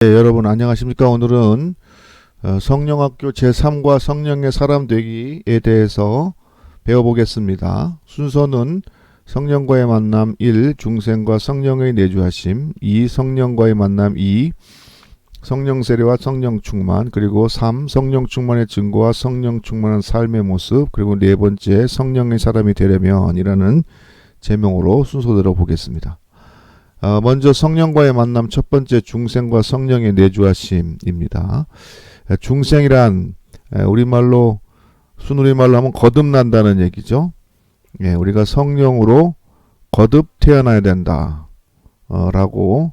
네, 여러분 안녕하십니까? 오늘은 성령학교 제3과 성령의 사람 되기에 대해서 배워보겠습니다. 순서는 성령과의 만남 1, 중생과 성령의 내주하심 2, 성령과의 만남 2, 성령 세례와 성령 충만, 그리고 3, 성령 충만의 증거와 성령 충만한 삶의 모습, 그리고 네 번째 성령의 사람이 되려면이라는 제목으로 순서대로 보겠습니다. 먼저 성령과의 만남 첫 번째 중생과 성령의 내주하심입니다. 중생이란 우리말로 순우리말로 하면 거듭난다는 얘기죠. 우리가 성령으로 거듭 태어나야 된다 라고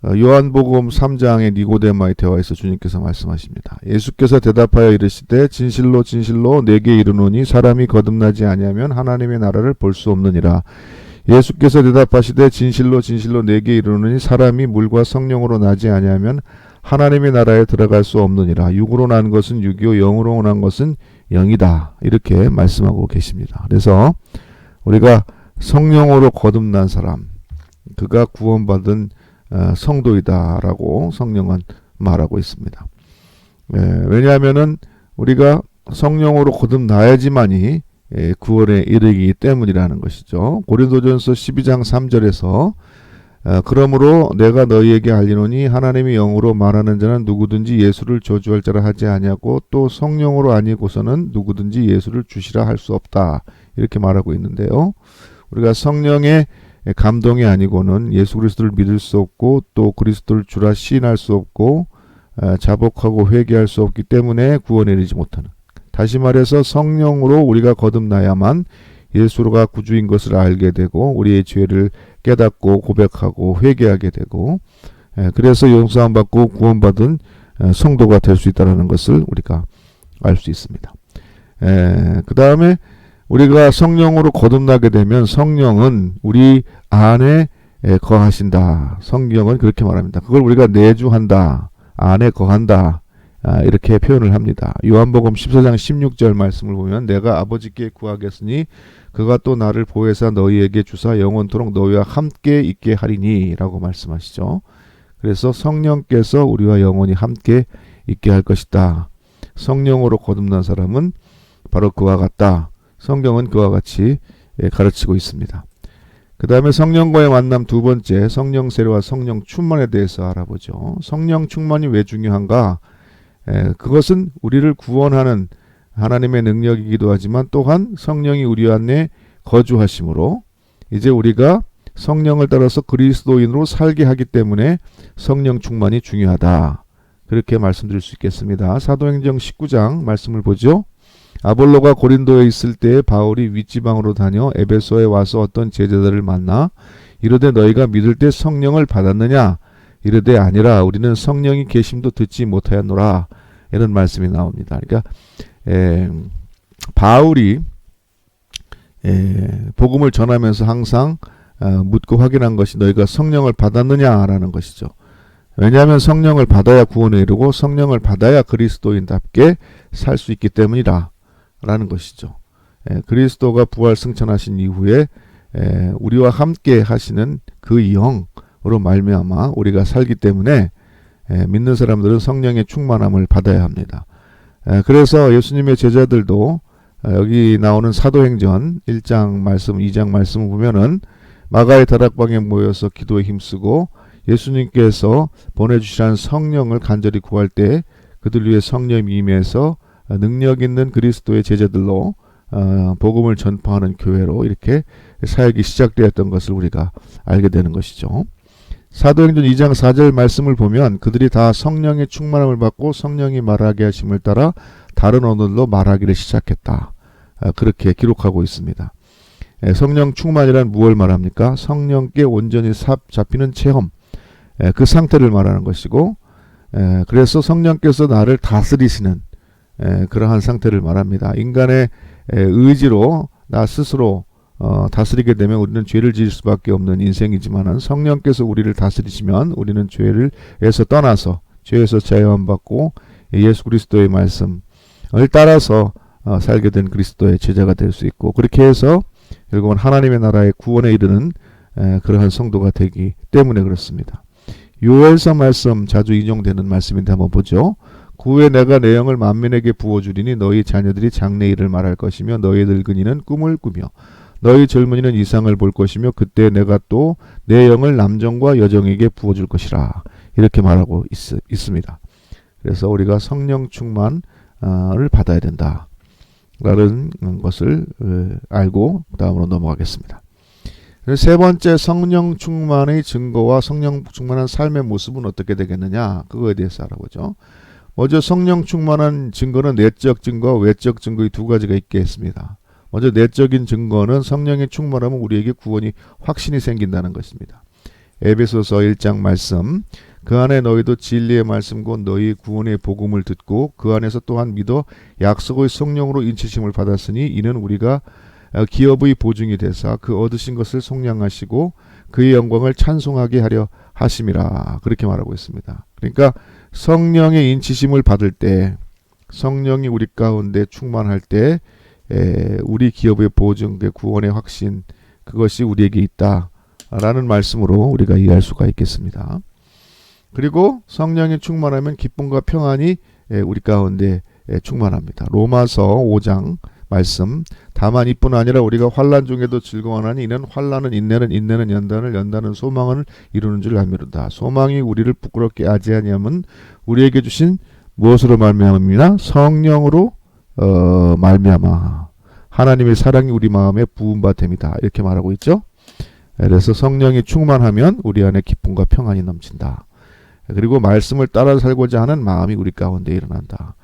요한복음 3장의 니고데마의 대화에서 주님께서 말씀하십니다. 예수께서 대답하여 이르시되 진실로 진실로 내게 이르노니 사람이 거듭나지 아니하면 하나님의 나라를 볼 수 없느니라. 예수께서 대답하시되 진실로 진실로 내게 이르노니 사람이 물과 성령으로 나지 아니하면 하나님의 나라에 들어갈 수 없느니라. 육으로 난 것은 육이요 영으로 난 것은 영이다. 이렇게 말씀하고 계십니다. 그래서 우리가 성령으로 거듭난 사람, 그가 구원받은 성도이다라고 성령은 말하고 있습니다. 왜냐하면은 우리가 성령으로 거듭나야지만이 구원에 이르기 때문이라는 것이죠. 고린도전서 12장 3절에서 그러므로 내가 너희에게 알리노니 하나님이 영으로 말하는 자는 누구든지 예수를 저주할 자라 하지 아니하고 또 성령으로 아니고서는 누구든지 예수를 주시라 할 수 없다. 이렇게 말하고 있는데요. 우리가 성령의 감동이 아니고는 예수 그리스도를 믿을 수 없고 또 그리스도를 주라 시인할 수 없고 자복하고 회개할 수 없기 때문에 구원에 이르지 못하는, 다시 말해서 성령으로 우리가 거듭나야만 예수가 구주인 것을 알게 되고 우리의 죄를 깨닫고 고백하고 회개하게 되고 그래서 용서함 받고 구원받은 성도가 될 수 있다는 것을 우리가 알 수 있습니다. 그 다음에 우리가 성령으로 거듭나게 되면 성령은 우리 안에 거하신다. 성경은 그렇게 말합니다. 그걸 우리가 내주한다. 안에 거한다. 이렇게 표현을 합니다. 요한복음 14장 16절 말씀을 보면 내가 아버지께 구하겠으니 그가 또 나를 보혜사 너희에게 주사 영원토록 너희와 함께 있게 하리니 라고 말씀하시죠. 그래서 성령께서 우리와 영원히 함께 있게 할 것이다. 성령으로 거듭난 사람은 바로 그와 같다. 성경은 그와 같이 가르치고 있습니다. 그 다음에 성령과의 만남 두 번째, 성령 세례와 성령 충만에 대해서 알아보죠. 성령 충만이 왜 중요한가? 그것은 우리를 구원하는 하나님의 능력이기도 하지만 또한 성령이 우리 안에 거주하심으로 이제 우리가 성령을 따라서 그리스도인으로 살게 하기 때문에 성령 충만이 중요하다. 그렇게 말씀드릴 수 있겠습니다. 사도행전 19장 말씀을 보죠. 아볼로가 고린도에 있을 때에 바울이 윗지방으로 다녀 에베소에 와서 어떤 제자들을 만나 이르되 너희가 믿을 때 성령을 받았느냐? 이르되 아니라 우리는 성령이 계심도 듣지 못하였노라. 이런 말씀이 나옵니다. 그러니까 바울이 복음을 전하면서 항상 묻고 확인한 것이 너희가 성령을 받았느냐라는 것이죠. 왜냐하면 성령을 받아야 구원에 이르고 성령을 받아야 그리스도인답게 살 수 있기 때문이라 라는 것이죠. 그리스도가 부활 승천하신 이후에 우리와 함께 하시는 그 영으로 말미암아 우리가 살기 때문에 믿는 사람들은 성령의 충만함을 받아야 합니다. 그래서 예수님의 제자들도 여기 나오는 사도행전 1장 말씀, 2장 말씀을 보면은 마가의 다락방에 모여서 기도에 힘쓰고 예수님께서 보내주시라는 성령을 간절히 구할 때 그들 위해 성령이 임해서 능력 있는 그리스도의 제자들로 복음을 전파하는 교회로 이렇게 사역이 시작되었던 것을 우리가 알게 되는 것이죠. 사도행전 2장 4절 말씀을 보면 그들이 다 성령의 충만함을 받고 성령이 말하게 하심을 따라 다른 언어로 말하기를 시작했다. 그렇게 기록하고 있습니다. 성령 충만이란 무엇을 말합니까? 성령께 온전히 잡히는 체험, 그 상태를 말하는 것이고 그래서 성령께서 나를 다스리시는 그러한 상태를 말합니다. 인간의 의지로 나 스스로 다스리게 되면 우리는 죄를 지을 수밖에 없는 인생이지만 성령께서 우리를 다스리시면 우리는 죄에서 떠나서 죄에서 자유함받고 예수 그리스도의 말씀을 따라서 살게 된 그리스도의 제자가 될 수 있고 그렇게 해서 결국은 하나님의 나라의 구원에 이르는 그러한 성도가 되기 때문에 그렇습니다. 요엘서 말씀 자주 인용되는 말씀인데 한번 보죠. 그 후에 내가 내 영을 만민에게 부어주리니 너희 자녀들이 장래 일을 말할 것이며 너희 늙은이는 꿈을 꾸며 너희 젊은이는 이상을 볼 것이며 그때 내가 또 내 영을 남정과 여정에게 부어줄 것이라. 이렇게 말하고 있습니다. 그래서 우리가 성령 충만을 받아야 된다 라는 것을 알고 다음으로 넘어가겠습니다. 세 번째, 성령 충만의 증거와 성령 충만한 삶의 모습은 어떻게 되겠느냐, 그거에 대해서 알아보죠. 먼저 성령 충만한 증거는 내적 증거와 외적 증거의 두 가지가 있겠습니다. 먼저 내적인 증거는 성령이 충만하면 우리에게 구원이 확신이 생긴다는 것입니다. 에베소서 1장 말씀, 그 안에 너희도 진리의 말씀 곧 너희 구원의 복음을 듣고 그 안에서 또한 믿어 약속의 성령으로 인치심을 받았으니 이는 우리가 기업의 보증이 되사 그 얻으신 것을 속량하시고 그의 영광을 찬송하게 하려 하심이라. 그렇게 말하고 있습니다. 그러니까 성령의 인치심을 받을 때, 성령이 우리 가운데 충만할 때 우리 기업의 보증, 구원의 확신, 그것이 우리에게 있다라는 말씀으로 우리가 이해할 수가 있겠습니다. 그리고 성령이 충만하면 기쁨과 평안이 우리 가운데 충만합니다. 로마서 5장 말씀, 다만 이뿐 아니라 우리가 환난 중에도 즐거워하니 이는 환난은 인내는, 인내는 연단을, 연단은 소망을 이루는 줄 알미로다. 소망이 우리를 부끄럽게 하지 아니하면 우리에게 주신 무엇으로 말미암으나 성령으로 말미암아 하나님의 사랑이 우리 마음에 부은 바 됨이다. 이렇게 말하고 있죠. 그래서 성령이 충만하면 우리 안에 기쁨과 평안이 넘친다. 그리고 말씀을 따라 살고자 하는 마음이 우리 가운데 일어난다.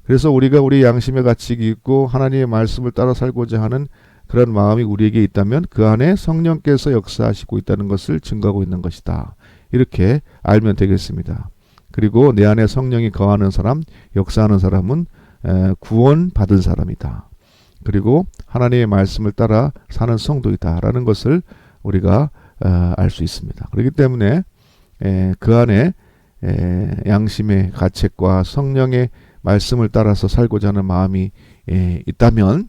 그래서 우리가 우리 양심의 가치가 있고 하나님의 말씀을 따라 살고자 하는 그런 마음이 우리에게 있다면 그 안에 성령께서 역사하시고 있다는 것을 증거하고 있는 것이다. 이렇게 알면 되겠습니다. 그리고 내 안에 성령이 거하는 사람, 역사하는 사람은 구원받은 사람이다. 그리고 하나님의 말씀을 따라 사는 성도이다 라는 것을 우리가 알 수 있습니다. 그렇기 때문에 그 안에 양심의 가책과 성령의 말씀을 따라서 살고자 하는 마음이 있다면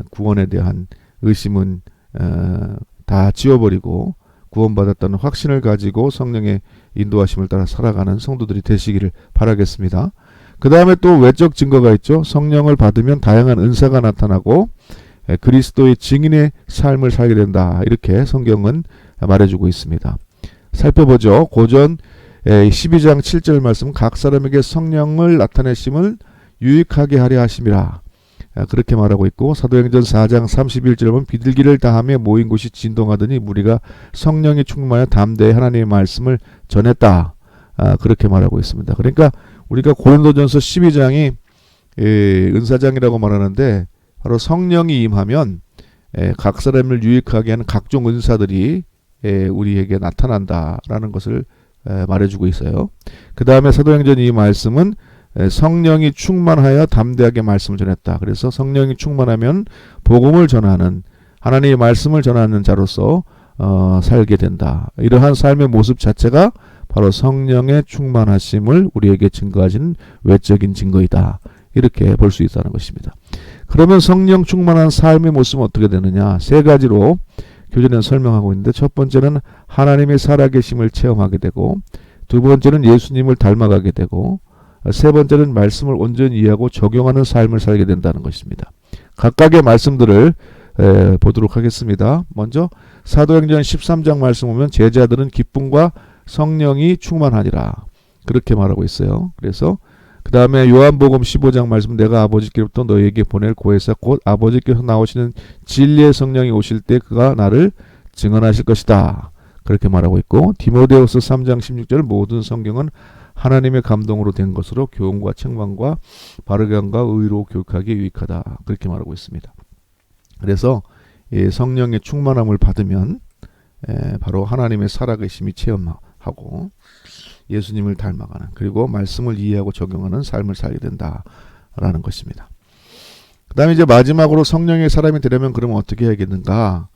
구원에 대한 의심은 다 지워버리고 구원받았다는 확신을 가지고 성령의 인도하심을 따라 살아가는 성도들이 되시기를 바라겠습니다. 그 다음에 또 외적 증거가 있죠. 성령을 받으면 다양한 은사가 나타나고 그리스도의 증인의 삶을 살게 된다. 이렇게 성경은 말해주고 있습니다. 살펴보죠. 고전 12장 7절 말씀, 각 사람에게 성령을 나타내심을 유익하게 하려 하심이라. 그렇게 말하고 있고, 사도행전 4장 31절 보면 비둘기를 다하며 모인 곳이 진동하더니 무리가 성령이 충만하여 담대히 하나님의 말씀을 전했다. 그렇게 말하고 있습니다. 그러니까 우리가 고린도전서 12장이 은사장이라고 말하는데 바로 성령이 임하면 각 사람을 유익하게 하는 각종 은사들이 우리에게 나타난다라는 것을 말해주고 있어요. 그 다음에 사도행전 이 말씀은 성령이 충만하여 담대하게 말씀을 전했다. 그래서 성령이 충만하면 복음을 전하는, 하나님의 말씀을 전하는 자로서 살게 된다. 이러한 삶의 모습 자체가 바로 성령의 충만하심을 우리에게 증거하시는 외적인 증거이다. 이렇게 볼 수 있다는 것입니다. 그러면 성령 충만한 삶의 모습은 어떻게 되느냐? 세 가지로 교재는 설명하고 있는데, 첫 번째는 하나님의 살아계심을 체험하게 되고, 두 번째는 예수님을 닮아가게 되고, 세 번째는 말씀을 온전히 이해하고 적용하는 삶을 살게 된다는 것입니다. 각각의 말씀들을 보도록 하겠습니다. 먼저 사도행전 13장 말씀 보면 제자들은 기쁨과 성령이 충만하니라. 그렇게 말하고 있어요. 그래서 그 다음에 요한복음 15장 말씀, 내가 아버지께로부터 너희에게 보낼 고해사 곧 아버지께서 나오시는 진리의 성령이 오실 때 그가 나를 증언하실 것이다. 그렇게 말하고 있고, 디모데후서 3장 16절, 모든 성경은 하나님의 감동으로 된 것으로 교훈과 책망과 바르게함과 의로 교육하기에 유익하다. 그렇게 말하고 있습니다. 그래서 이 성령의 충만함을 받으면 바로 하나님의 살아계심이 체험하고 예수님을 닮아가는, 그리고 말씀을 이해하고 적용하는 삶을 살게 된다라는 것입니다. 그 다음에 이제 마지막으로 성령의 사람이 되려면 그러면 어떻게 해야겠는가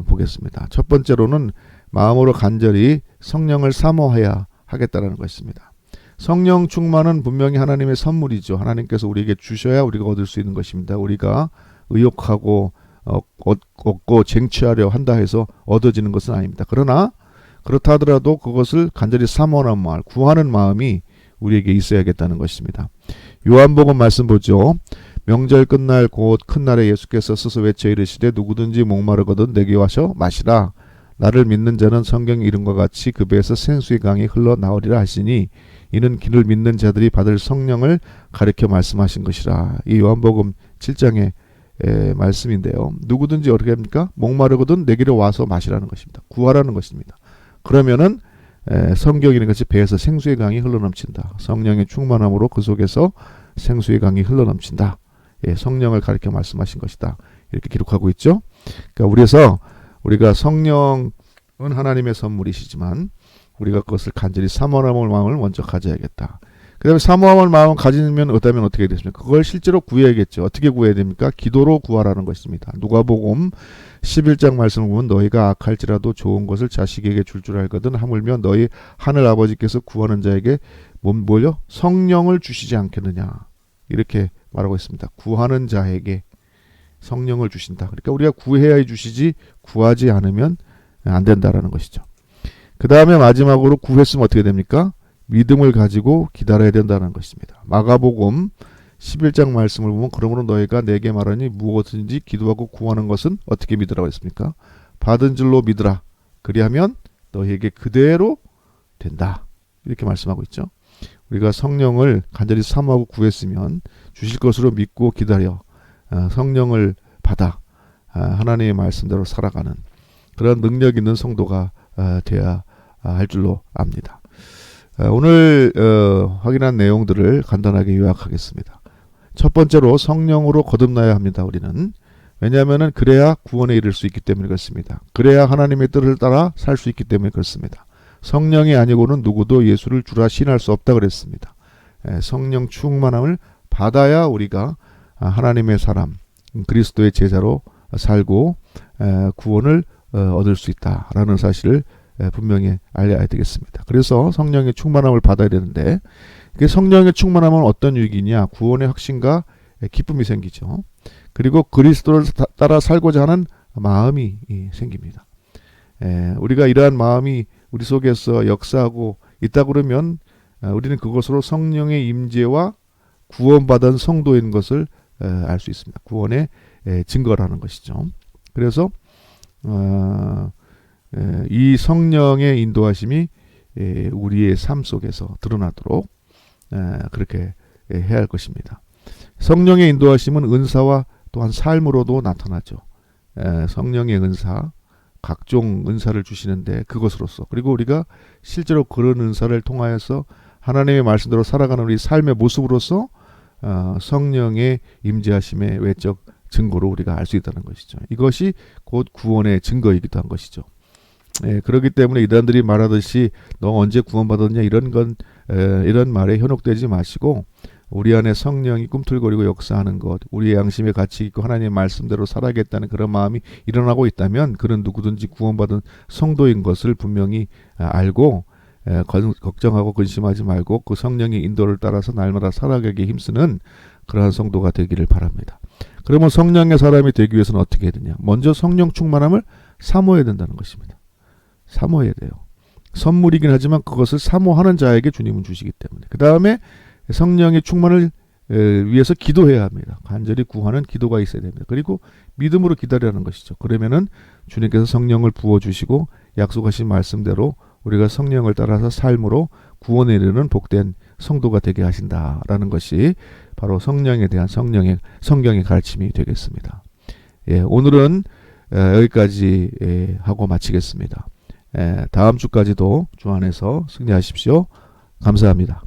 보겠습니다. 첫 번째로는 마음으로 간절히 성령을 사모해야 하겠다라는 것입니다. 성령 충만은 분명히 하나님의 선물이죠. 하나님께서 우리에게 주셔야 우리가 얻을 수 있는 것입니다. 우리가 의욕하고 얻고 쟁취하려 한다 해서 얻어지는 것은 아닙니다. 그러나 그렇다 하더라도 그것을 간절히 사모하는 마음, 구하는 마음이 우리에게 있어야겠다는 것입니다. 요한복음 말씀 보죠. 명절 끝날 곧 큰 날에 예수께서 스스로 외쳐 이르시되 누구든지 목마르거든 내게 와서 마시라. 나를 믿는 자는 성경 이름과 같이 그 배에서 생수의 강이 흘러나오리라 하시니 이는 그를 믿는 자들이 받을 성령을 가리켜 말씀하신 것이라. 이 요한복음 7장의 말씀인데요. 누구든지 어떻게 합니까? 목마르거든 내게로 와서 마시라는 것입니다. 구하라는 것입니다. 그러면은 성경이는 같이 배에서 생수의 강이 흘러넘친다. 성령의 충만함으로 그 속에서 생수의 강이 흘러넘친다. 성령을 가리켜 말씀하신 것이다. 이렇게 기록하고 있죠. 그러니까 우리가 성령은 하나님의 선물이시지만 우리가 그것을 간절히 사모하는 마음을 먼저 가져야겠다. 그 다음에 사모하는 마음을 가지면 어떻게 됐습니까? 그걸 실제로 구해야겠죠. 어떻게 구해야 됩니까? 기도로 구하라는 것입니다. 누가복음 11장 말씀을 보면 너희가 악할지라도 좋은 것을 자식에게 줄 알거든 하물며 너희 하늘 아버지께서 구하는 자에게 뭘요? 성령을 주시지 않겠느냐. 이렇게 말하고 있습니다. 구하는 자에게 성령을 주신다. 그러니까 우리가 구해야 주시지 구하지 않으면 안 된다라는 것이죠. 그 다음에 마지막으로 구했으면 어떻게 됩니까? 믿음을 가지고 기다려야 된다는 것입니다. 마가복음 11장 말씀을 보면 그러므로 너희가 내게 말하니 무엇든지 기도하고 구하는 것은 어떻게 믿으라고 했습니까? 받은 줄로 믿으라. 그리하면 너희에게 그대로 된다. 이렇게 말씀하고 있죠. 우리가 성령을 간절히 사모하고 구했으면 주실 것으로 믿고 기다려 성령을 받아 하나님의 말씀대로 살아가는 그런 능력 있는 성도가 되어야 할 줄로 압니다. 오늘 확인한 내용들을 간단하게 요약하겠습니다. 첫 번째로 성령으로 거듭나야 합니다. 우리는. 왜냐하면 그래야 구원에 이를 수 있기 때문에 그렇습니다. 그래야 하나님의 뜻을 따라 살 수 있기 때문에 그렇습니다. 성령이 아니고는 누구도 예수를 주라 신할 수 없다 그랬습니다. 성령 충만함을 받아야 우리가 하나님의 사람, 그리스도의 제자로 살고 구원을 얻을 수 있다라는 사실을 분명히 알려야 되겠습니다. 그래서 성령의 충만함을 받아야 되는데 성령의 충만함은 어떤 유익이냐? 구원의 확신과 기쁨이 생기죠. 그리고 그리스도를 따라 살고자 하는 마음이 생깁니다. 우리가 이러한 마음이 우리 속에서 역사하고 있다 그러면 우리는 그것으로 성령의 임재와 구원받은 성도인 것을 알 수 있습니다. 구원의 증거라는 것이죠. 그래서 이 성령의 인도하심이 우리의 삶 속에서 드러나도록 그렇게 해야 할 것입니다. 성령의 인도하심은 은사와 또한 삶으로도 나타나죠. 성령의 은사, 각종 은사를 주시는데 그것으로서 그리고 우리가 실제로 그런 은사를 통하여서 하나님의 말씀대로 살아가는 우리 삶의 모습으로서 성령의 임재하심의 외적 증거로 우리가 알 수 있다는 것이죠. 이것이 곧 구원의 증거이기도 한 것이죠. 그렇기 때문에 이단들이 말하듯이 너 언제 구원받았냐 이런 말에 현혹되지 마시고 우리 안에 성령이 꿈틀거리고 역사하는 것, 우리의 양심에 가치 있고 하나님의 말씀대로 살아야겠다는 그런 마음이 일어나고 있다면 그는 누구든지 구원받은 성도인 것을 분명히 알고 걱정하고 근심하지 말고 그 성령의 인도를 따라서 날마다 살아가기에 힘쓰는 그러한 성도가 되기를 바랍니다. 그러면 성령의 사람이 되기 위해서는 어떻게 해야 되냐? 먼저 성령 충만함을 사모해야 된다는 것입니다. 사모해야 돼요. 선물이긴 하지만 그것을 사모하는 자에게 주님은 주시기 때문에. 그 다음에 성령의 충만을 위해서 기도해야 합니다. 간절히 구하는 기도가 있어야 됩니다. 그리고 믿음으로 기다리라는 것이죠. 그러면은 주님께서 성령을 부어주시고 약속하신 말씀대로 우리가 성령을 따라서 삶으로 구원에 이르는 복된 성도가 되게 하신다라는 것이 바로 성령에 대한 성경의 가르침이 되겠습니다. 오늘은 여기까지 하고 마치겠습니다. 다음 주까지도 주 안에서 승리하십시오. 감사합니다.